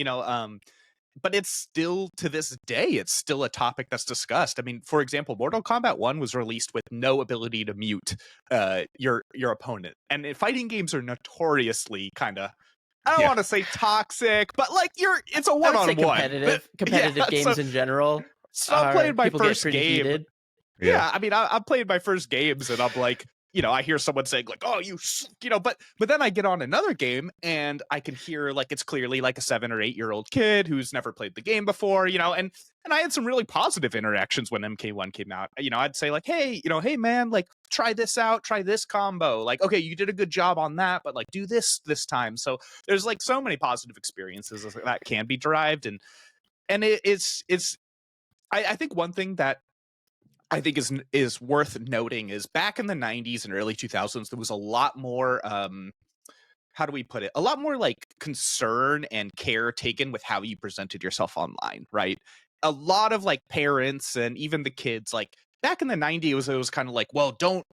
but it's still, to this day, it's still a topic that's discussed. I mean, for example, Mortal Kombat 1 was released with no ability to mute your opponent. And fighting games are notoriously kind of, I don't want to say toxic, but like it's a one-on-one. Competitive games in general. So I played my first game. Yeah, I mean, I played my first games and I'm like, I hear someone saying like, oh, but then I get on another game and I can hear like it's clearly like a 7 or 8-year-old kid who's never played the game before, and I had some really positive interactions when MK1 came out. I'd say like, hey, hey man, like try this out, try this combo. Like, okay, you did a good job on that, but like do this time. So there's like so many positive experiences that can be derived, and it's I think one thing that I think is worth noting is back in the 90s and early 2000s, there was a lot more, how do we put it? A lot more like concern and care taken with how you presented yourself online, right? A lot of like parents and even the kids, like back in the 90s, it was kind of like, well, don't,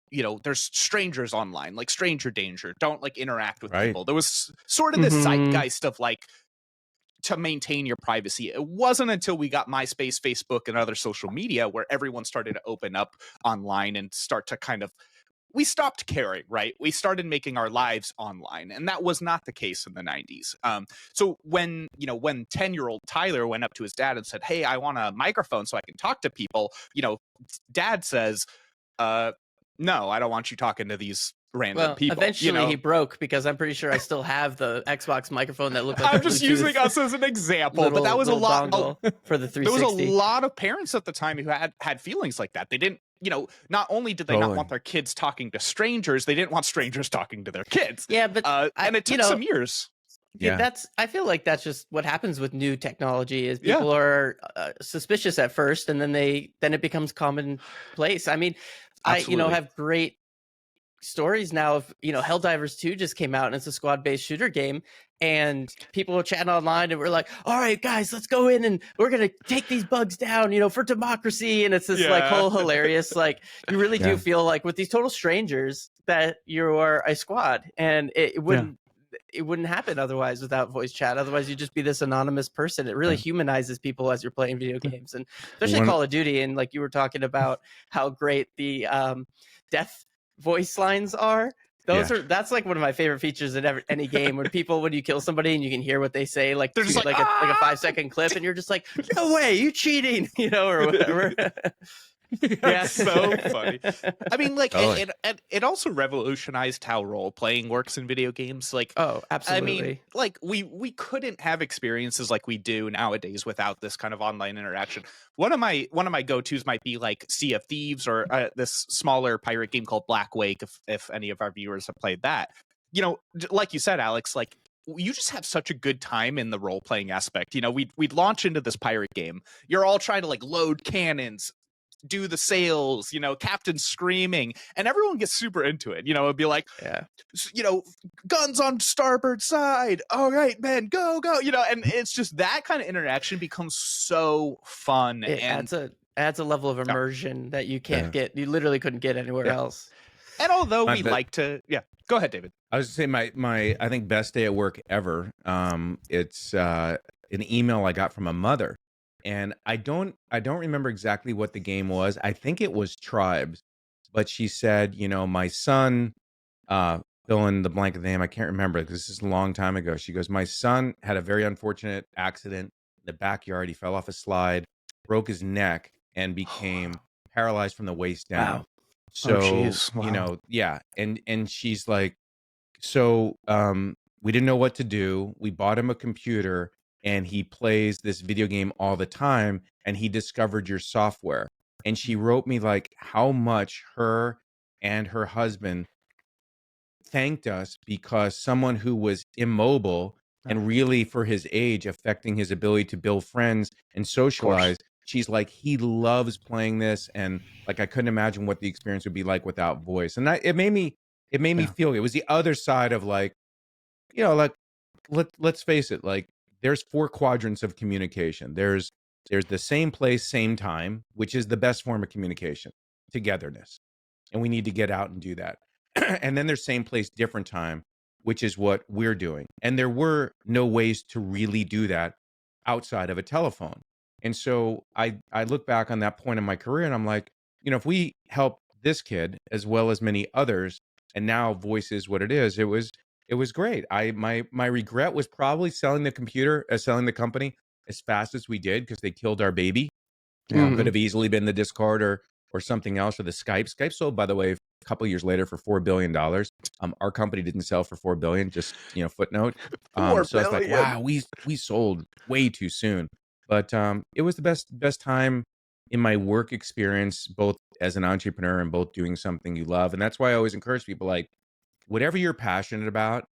there's strangers online, like stranger danger. Don't like interact with people. There was sort of this zeitgeist of like, to maintain your privacy. It wasn't until we got MySpace, Facebook, and other social media where everyone started to open up online and start to kind of, we stopped caring, right? We started making our lives online, and that was not the case in the 90s. So when 10-year-old Tyler went up to his dad and said, "Hey, I want a microphone so I can talk to people," dad says, "No, I don't want you talking to these random people." Eventually he broke, because I'm pretty sure I still have the Xbox microphone that looked like I'm just using us as an example, but that was a lot for the 360. There was a lot of parents at the time who had feelings like that. They didn't, not only did they not want their kids talking to strangers, they didn't want strangers talking to their kids. Yeah, but and it took some years. Yeah, I feel like that's just what happens with new technology. Is people are suspicious at first, and then it becomes commonplace. I mean, Absolutely. I have great stories now of, Helldivers 2 just came out, and it's a squad-based shooter game, and people will chat online, and we're like, all right, guys, let's go in and we're gonna take these bugs down, for democracy. And it's this like whole hilarious, like, you really do feel like with these total strangers that you are a squad, and it wouldn't happen otherwise without voice chat. Otherwise you'd just be this anonymous person. It really humanizes people as you're playing video games, and especially Call of Duty. And like you were talking about how great the death voice lines are. That's like one of my favorite features in any game, when you kill somebody and you can hear what they say, like they're just like a 5-second clip, and you're just like, no way, you cheating, or whatever. Yeah, so funny. I mean, like, it also revolutionized how role playing works in video games. Like, oh, absolutely. I mean, like, we couldn't have experiences like we do nowadays without this kind of online interaction. One of my go-tos might be like Sea of Thieves, or this smaller pirate game called Black Wake, if any of our viewers have played that. Like you said, Alex, like, you just have such a good time in the role-playing aspect. We'd launch into this pirate game. You're all trying to like load cannons, do the sails, captain screaming, and everyone gets super into it. It'd be like, guns on starboard side, all right, man, go, and it's just that kind of interaction becomes so fun. It adds a level of immersion that you you literally couldn't get anywhere else. And although we like to, go ahead, David. I was going to say my I think best day at work ever. It's an email I got from a mother. And I don't remember exactly what the game was. I think it was Tribes, but she said, my son, fill in the blank of the name. I can't remember because this is a long time ago. She goes, my son had a very unfortunate accident in the backyard. He fell off a slide, broke his neck, and became paralyzed from the waist down. Wow. So, and she's like, so we didn't know what to do. We bought him a computer, and he plays this video game all the time, and he discovered your software. And she wrote me like how much her and her husband thanked us, because someone who was immobile and really for his age affecting his ability to build friends and socialize, she's like, he loves playing this, and like I couldn't imagine what the experience would be like without voice. And it made me feel, it was the other side of like, like let's face it, like there's 4 quadrants of communication. There's the same place, same time, which is the best form of communication, togetherness. And we need to get out and do that. And then there's same place, different time, which is what we're doing. And there were no ways to really do that outside of a telephone. And so I look back on that point in my career, and I'm like, if we help this kid as well as many others, and now voice is what it is, it was great. My regret was probably selling the company as fast as we did, because they killed our baby. Could have easily been the Discord or something else, or the Skype. Skype sold, by the way, a couple of years later for $4 billion. Our company didn't sell for $4 billion. Just footnote. So it's like, wow, we sold way too soon. But it was the best time in my work experience, both as an entrepreneur and both doing something you love. And that's why I always encourage people, like, whatever you're passionate about,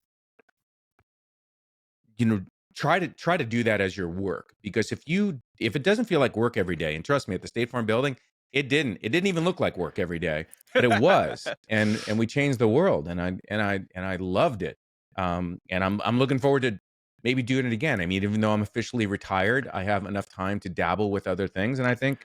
try to do that as your work. Because if it doesn't feel like work every day, and trust me, at the State Farm building, it didn't even look like work every day, but it was. and we changed the world, and I loved it. And I'm looking forward to maybe doing it again. I mean, even though I'm officially retired, I have enough time to dabble with other things. And I think,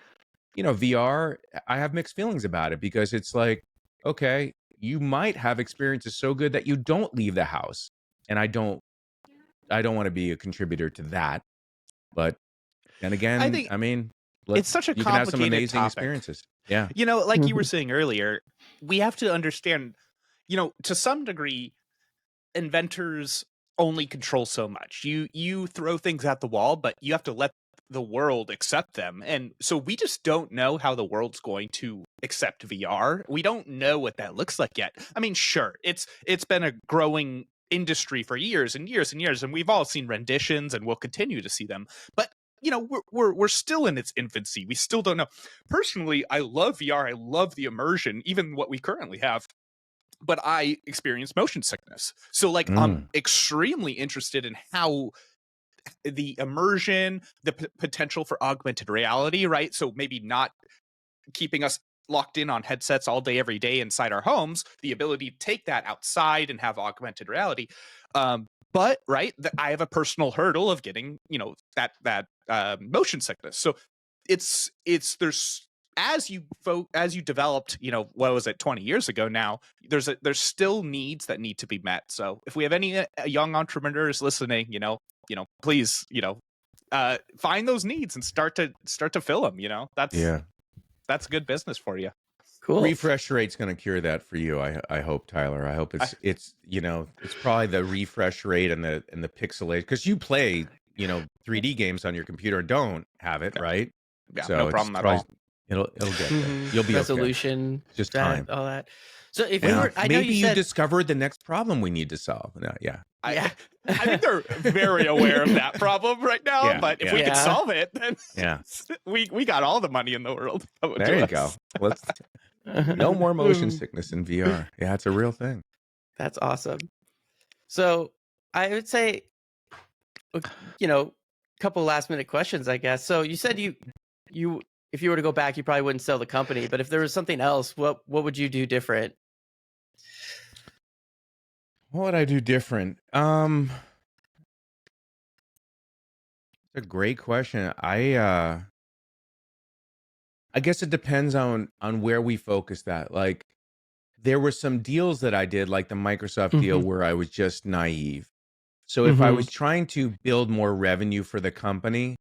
VR, I have mixed feelings about it, because it's like, okay, you might have experiences so good that you don't leave the house. And I don't want to be a contributor to that. But then I again, think I mean, it's such a you can have some complicated amazing topic. experiences. Yeah. You know, like you were saying earlier, we have to understand, you know, to some degree, inventors only control so much. You throw things at the wall, but you have to let the world accept them. And so we just don't know how the world's going to accept VR. We don't know what that looks like yet. I mean, sure, it's been a growing industry for years and years and years, and we've all seen renditions and we'll continue to see them. But you know, we're still in its infancy. We still don't know. Personally, I love VR. I love the immersion, even what we currently have, but I experience motion sickness. So like I'm extremely interested in how the immersion, the potential for augmented reality, right? So maybe not keeping us locked in on headsets all day every day inside our homes, the ability to take that outside and have augmented reality. But right, I have a personal hurdle of getting, you know, that motion sickness. So it's there's as you developed, you know, what was it, 20 years ago now, there's still needs that need to be met. So if we have any young entrepreneurs listening, please, find those needs and start to fill them. You know, that's good business for you. Cool. Refresh rate's going to cure that for you. I hope, Tyler. I hope it's probably the refresh rate and the pixelated, because you play 3D games on your computer and don't have it, right? Yeah, so no problem at all. It'll get there. You'll be resolution, okay. Just time, all that. So if we were, I know maybe you said discovered the next problem we need to solve. No, yeah. I think they're very aware of that problem right now. Yeah, but if we could solve it, then we got all the money in the world. There you go. Let's no more motion sickness in VR. Yeah, it's a real thing. That's awesome. So I would say, a couple last minute questions, I guess. So you said you if you were to go back, you probably wouldn't sell the company. But if there was something else, what would you do different? What would I do different? It's a great question. I guess it depends on where we focus that. Like, there were some deals that I did, like the Microsoft deal, where I was just naive. So if I was trying to build more revenue for the company,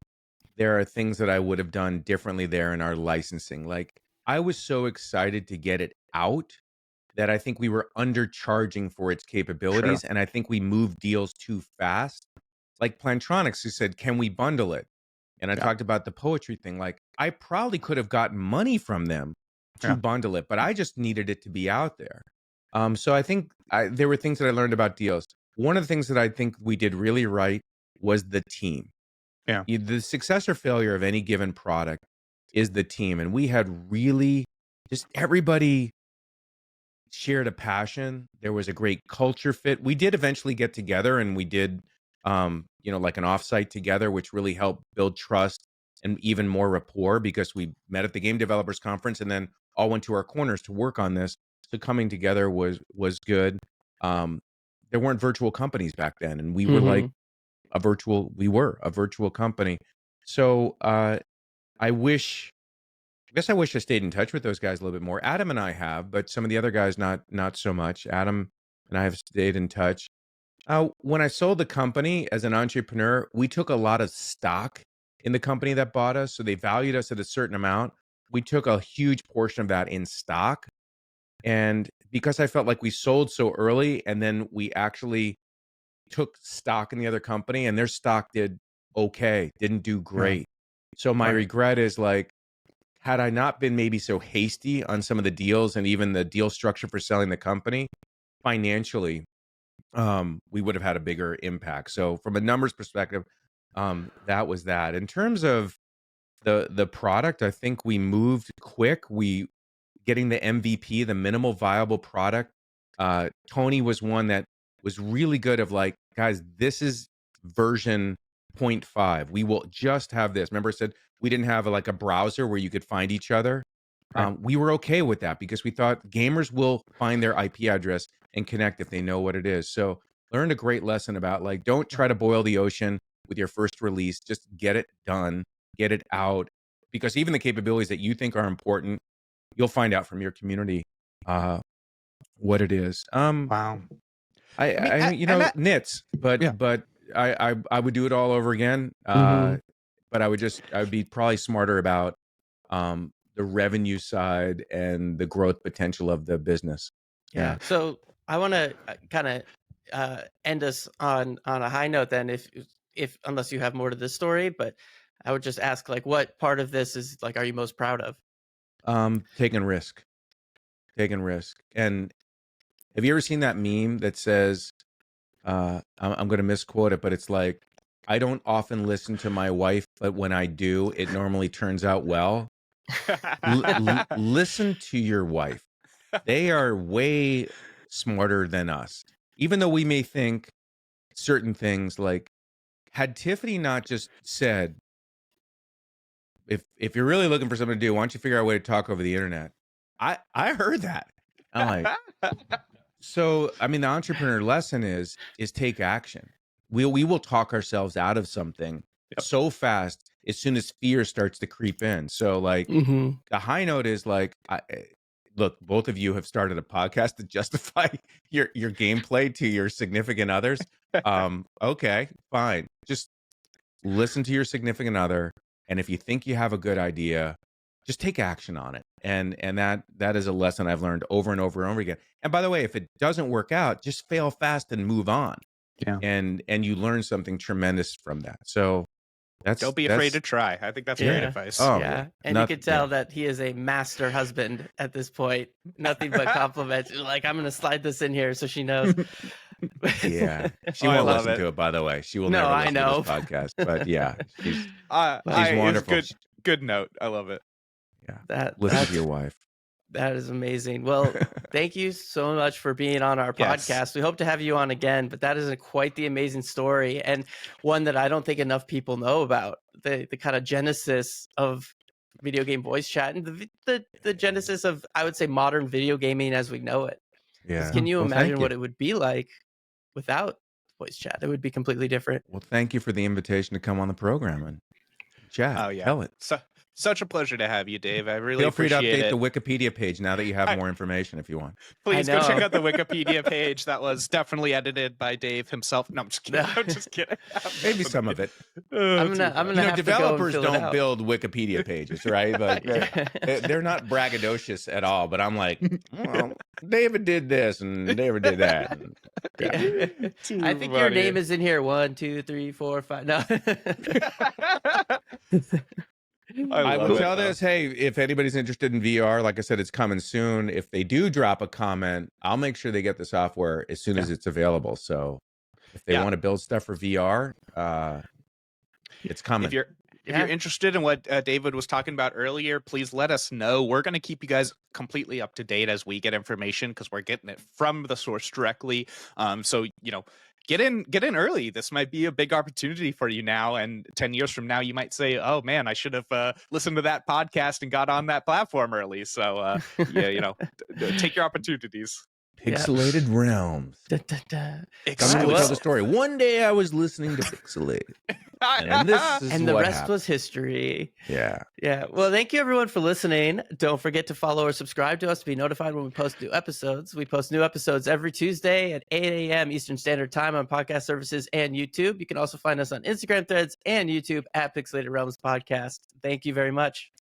there are things that I would have done differently there in our licensing. Like, I was so excited to get it out that I think we were undercharging for its capabilities. Sure. And I think we moved deals too fast. Like Plantronics, who said, can we bundle it? And I talked about the poetry thing. Like, I probably could have gotten money from them to bundle it, but I just needed it to be out there. So I think there were things that I learned about deals. One of the things that I think we did really right was the team. Yeah. The success or failure of any given product is the team. And we had really just everybody shared a passion. There was a great culture fit. We did eventually get together and we did, like an offsite together, which really helped build trust and even more rapport, because we met at the Game Developers Conference and then all went to our corners to work on this. So coming together was good. There weren't virtual companies back then, and we were like a virtual company. So I guess I wish I stayed in touch with those guys a little bit more. Adam and I have, but some of the other guys not so much. Adam and I have stayed in touch. When I sold the company as an entrepreneur, we took a lot of stock in the company that bought us. So they valued us at a certain amount. We took a huge portion of that in stock. And because I felt like we sold so early, and then we actually took stock in the other company and their stock did okay, didn't do great. So my regret is, like, had I not been maybe so hasty on some of the deals and even the deal structure for selling the company, financially, we would have had a bigger impact. So from a numbers perspective, that was that. In terms of the product, I think we moved quick. We getting the MVP, the minimal viable product. Tony was one that was really good of, like, guys, this is version 0.5. We will just have this. Remember I said we didn't have a browser where you could find each other. We were okay with that because we thought gamers will find their IP address and connect if they know what it is. So learned a great lesson about, like, don't try to boil the ocean with your first release. Just get it done, get it out, because even the capabilities that you think are important, you'll find out from your community what it is. Wow. Nits, but I would do it all over again. but I would be probably smarter about the revenue side and the growth potential of the business. Yeah. So I want to kind of end us on a high note then, if unless you have more to this story, but I would just ask, like, what part of this is like, are you most proud of? Taking risk. And have you ever seen that meme that says, I'm going to misquote it, but it's like, I don't often listen to my wife, but when I do, it normally turns out well. Listen to your wife. They are way smarter than us. Even though we may think certain things, like, had Tiffany not just said, if you're really looking for something to do, why don't you figure out a way to talk over the internet? I heard that. I'm like, so I mean, the entrepreneur lesson is take action. We will talk ourselves out of something so fast as soon as fear starts to creep in. So like the high note is like, look, both of you have started a podcast to justify your gameplay to your significant others. Okay, fine. Just listen to your significant other, and if you think you have a good idea, just take action on it. And that is a lesson I've learned over and over and over again. And by the way, if it doesn't work out, just fail fast and move on. Yeah. And you learn something tremendous from that. So don't be afraid to try. I think that's great advice. Oh, yeah. And you can tell that he is a master husband at this point. Nothing but compliments. Like, I'm going to slide this in here so she knows. Yeah. She won't listen to it, by the way. She will never listen to this podcast. But yeah, she's wonderful. Good note. I love it. Yeah. Listen to your wife. That is amazing. Well, thank you so much for being on our podcast. Yes. We hope to have you on again, but that is quite the amazing story, and one that I don't think enough people know about, the kind of genesis of video game voice chat and the genesis of, I would say, modern video gaming as we know it. Yeah. Can you imagine what it would be like without voice chat? It would be completely different. Well, thank you for the invitation to come on the program and chat. Oh, yeah. Tell it. Such a pleasure to have you, Dave. I really appreciate it. Feel free to update the Wikipedia page now that you have more information if you want. Please go check out the Wikipedia page. That was definitely edited by Dave himself. No, I'm just kidding. I'm just kidding. Maybe some of it. I'm gonna have developers to go don't build Wikipedia pages, right? But they're not braggadocious at all. But I'm like, well, David did this and David did that. I think your name is in here. 1, 2, 3, 4, 5. No. I will tell this. Hey, if anybody's interested in VR, like I said, it's coming soon. If they do drop a comment, I'll make sure they get the software as soon as it's available. So if they want to build stuff for VR, it's coming. If you're interested in what David was talking about earlier, please let us know. We're going to keep you guys completely up to date as we get information, because we're getting it from the source directly. So, get in early. This might be a big opportunity for you now, and 10 years from now you might say, oh man, I should have listened to that podcast and got on that platform early. So take your opportunities. Pixelated Realms. I'm going to tell the story. One day I was listening to Pixelated. And the rest happened. Was history. Yeah. Well, thank you everyone for listening. Don't forget to follow or subscribe to us to be notified when we post new episodes. We post new episodes every Tuesday at 8 a.m. Eastern Standard Time on podcast services and YouTube. You can also find us on Instagram Threads and YouTube at Pixelated Realms Podcast. Thank you very much.